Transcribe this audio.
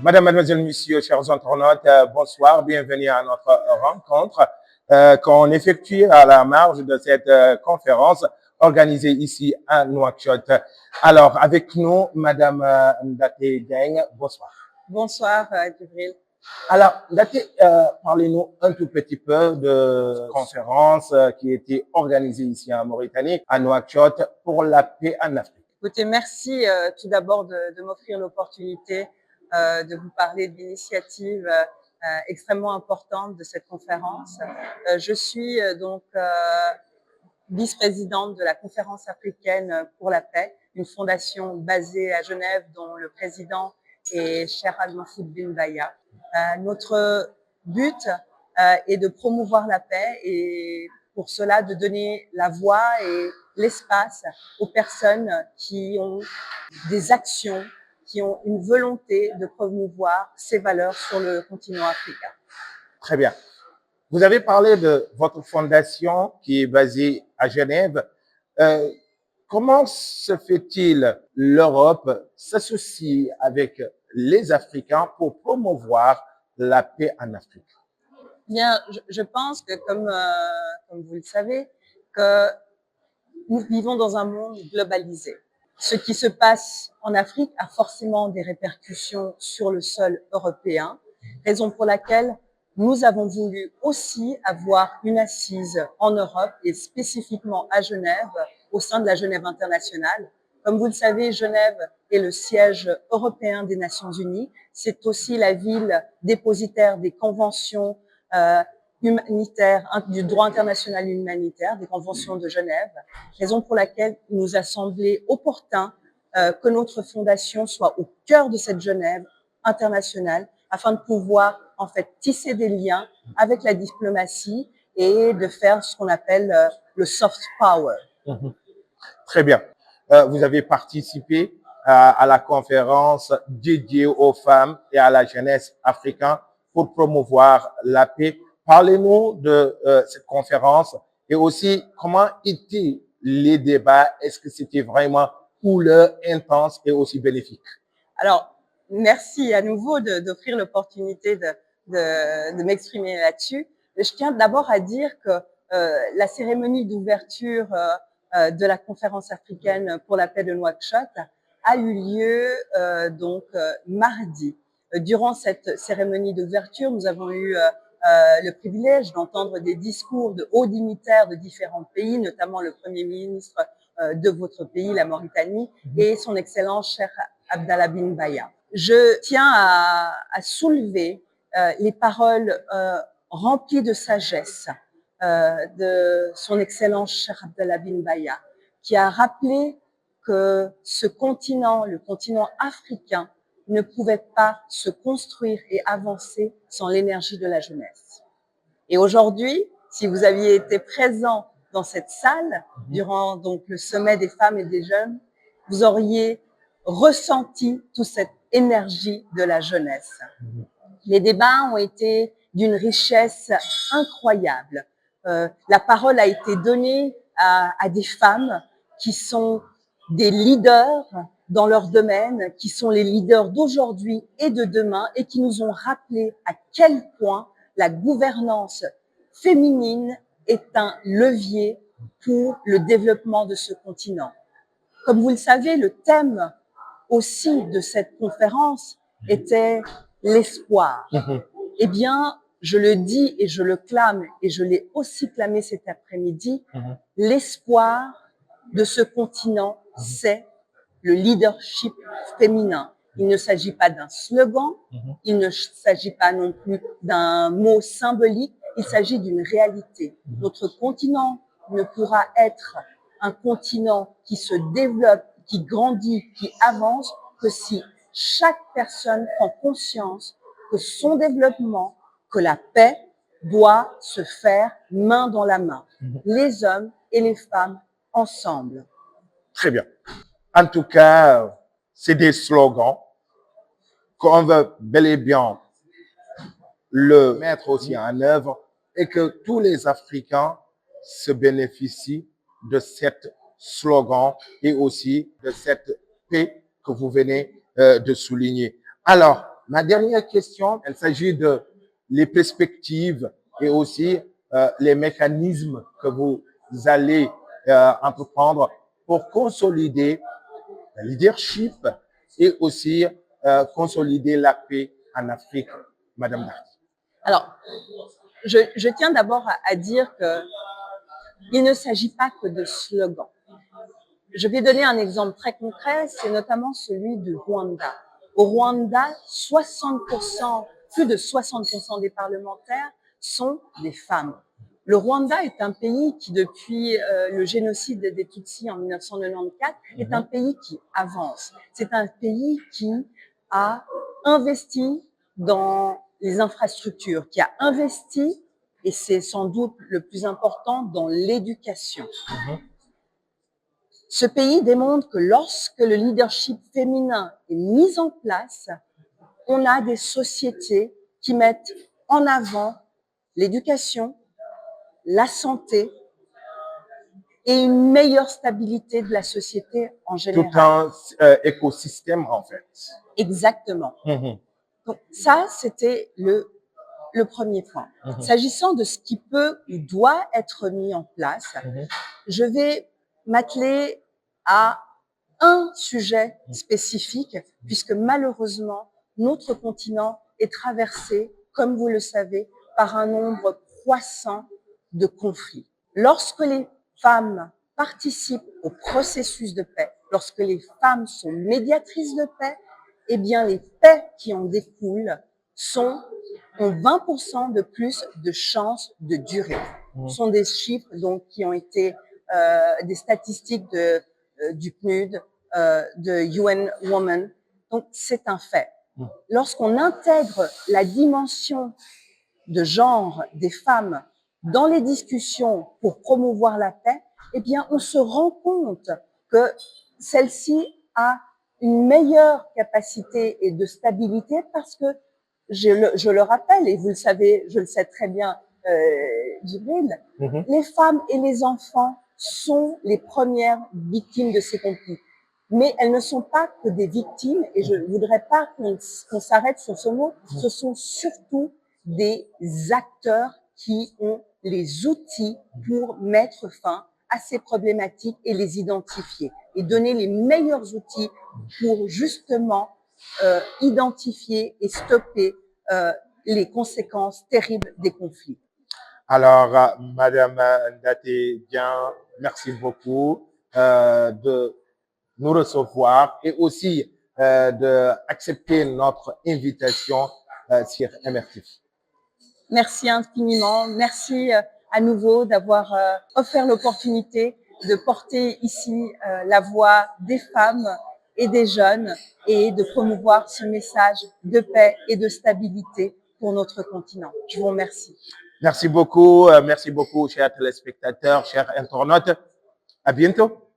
Madame, mademoiselle, monsieur, chers internautes, bonsoir, bienvenue à notre rencontre qu'on effectue à la marge de cette conférence organisée ici à Nouakchott. Alors, avec nous, Madame Ndaté Deng, bonsoir. Bonsoir, Djibril. Alors, Ndaté, parlez-nous un tout petit peu de conférence qui était organisée ici en Mauritanie, à Nouakchott, pour la paix en Afrique. Écoutez, merci tout d'abord de m'offrir l'opportunité de vous parler de l'initiative extrêmement importante de cette conférence. Je suis donc vice-présidente de la Conférence africaine pour la paix, une fondation basée à Genève dont le président est Cheikh Al-Mahfoud bin Baya. Notre but est de promouvoir la paix et pour cela de donner la voix et l'espace aux personnes qui ont des actions, qui ont une volonté de promouvoir ces valeurs sur le continent africain. Très bien. Vous avez parlé de votre fondation qui est basée à Genève. Comment se fait-il l'Europe s'associe avec les Africains pour promouvoir la paix en Afrique? Bien, je pense que comme vous le savez, que nous vivons dans un monde globalisé. Ce qui se passe en Afrique a forcément des répercussions sur le sol européen, raison pour laquelle nous avons voulu aussi avoir une assise en Europe et spécifiquement à Genève, au sein de la Genève internationale. Comme vous le savez, Genève est le siège européen des Nations Unies. C'est aussi la ville dépositaire des conventions humanitaire, du droit international humanitaire, des conventions de Genève, raison pour laquelle il nous a semblé opportun que notre fondation soit au cœur de cette Genève internationale afin de pouvoir en fait tisser des liens avec la diplomatie et de faire ce qu'on appelle le soft power. Très bien. Vous avez participé à la conférence dédiée aux femmes et à la jeunesse africaine pour promouvoir la paix. Parlez-nous de cette conférence et aussi comment étaient les débats. Est-ce que c'était vraiment couleur, intense et aussi bénéfique? Alors, merci à nouveau d'offrir l'opportunité de m'exprimer là-dessus. Je tiens d'abord à dire que la cérémonie d'ouverture de la conférence africaine pour la paix de Nouakchott a eu lieu mardi. Durant cette cérémonie d'ouverture, nous avons eu le privilège d'entendre des discours de hauts dignitaires de différents pays, notamment le Premier ministre de votre pays, la Mauritanie, et son Excellence Cheikh Abdallah bin Baya. Je tiens à soulever les paroles remplies de sagesse de son Excellence Cheikh Abdallah bin Baya, qui a rappelé que ce continent, le continent africain, ne pouvait pas se construire et avancer sans l'énergie de la jeunesse. Et aujourd'hui, si vous aviez été présent dans cette salle durant donc le sommet des femmes et des jeunes, vous auriez ressenti toute cette énergie de la jeunesse. Les débats ont été d'une richesse incroyable. La parole a été donnée à des femmes qui sont des leaders dans leur domaine, qui sont les leaders d'aujourd'hui et de demain et qui nous ont rappelé à quel point la gouvernance féminine est un levier pour le développement de ce continent. Comme vous le savez, le thème aussi de cette conférence était l'espoir. Eh bien, je le dis et je le clame et je l'ai aussi clamé cet après-midi, l'espoir de ce continent, c'est le leadership féminin. Il ne s'agit pas d'un slogan, il ne s'agit pas non plus d'un mot symbolique, il s'agit d'une réalité. Notre continent ne pourra être un continent qui se développe, qui grandit, qui avance, que si chaque personne prend conscience que son développement, que la paix doit se faire main dans la main, les hommes et les femmes ensemble. Très bien. En tout cas, c'est des slogans qu'on veut bel et bien le mettre aussi en œuvre et que tous les Africains se bénéficient de cet slogan et aussi de cette paix que vous venez de souligner. Alors, Ma dernière question, il s'agit de les perspectives et aussi les mécanismes que vous allez entreprendre pour consolider le leadership et aussi consolider la paix en Afrique, Madame Darty. Alors, je tiens d'abord à dire qu'il ne s'agit pas que de slogans. Je vais donner un exemple très concret, c'est notamment celui du Rwanda. Au Rwanda, 60%, plus de 60% des parlementaires sont des femmes. Le Rwanda est un pays qui, depuis le génocide des Tutsis en 1994, est un pays qui avance. C'est un pays qui a investi dans les infrastructures, qui a investi, et c'est sans doute le plus important, dans l'éducation. Ce pays démontre que lorsque le leadership féminin est mis en place, on a des sociétés qui mettent en avant l'éducation, la santé et une meilleure stabilité de la société en général. Tout un écosystème, en fait. Exactement. Donc ça, c'était le premier point. S'agissant de ce qui peut ou doit être mis en place, je vais m'atteler à un sujet spécifique, puisque malheureusement, notre continent est traversé, comme vous le savez, par un nombre croissant de conflits. Lorsque les femmes participent au processus de paix, lorsque les femmes sont médiatrices de paix, eh bien, les paix qui en découlent ont 20% de plus de chances de durer. Ce sont des chiffres donc, qui ont été des statistiques du PNUD, de UN Women. Donc, c'est un fait. Lorsqu'on intègre la dimension de genre des femmes dans les discussions pour promouvoir la paix, eh bien, on se rend compte que celle-ci a une meilleure capacité et de stabilité parce que, je le rappelle, et vous le savez, je le sais très bien, Djibril, les femmes et les enfants sont les premières victimes de ces conflits. Mais elles ne sont pas que des victimes, et je ne voudrais pas qu'on s'arrête sur ce mot, ce sont surtout des acteurs qui ont les outils pour mettre fin à ces problématiques et les identifier et donner les meilleurs outils pour justement identifier et stopper les conséquences terribles des conflits. Alors, Madame Ndaté Dieng, merci beaucoup de nous recevoir et aussi d'accepter notre invitation sur MRTV. Merci infiniment. Merci à nouveau d'avoir offert l'opportunité de porter ici la voix des femmes et des jeunes et de promouvoir ce message de paix et de stabilité pour notre continent. Je vous remercie. Merci beaucoup, chers téléspectateurs, chers internautes. À bientôt.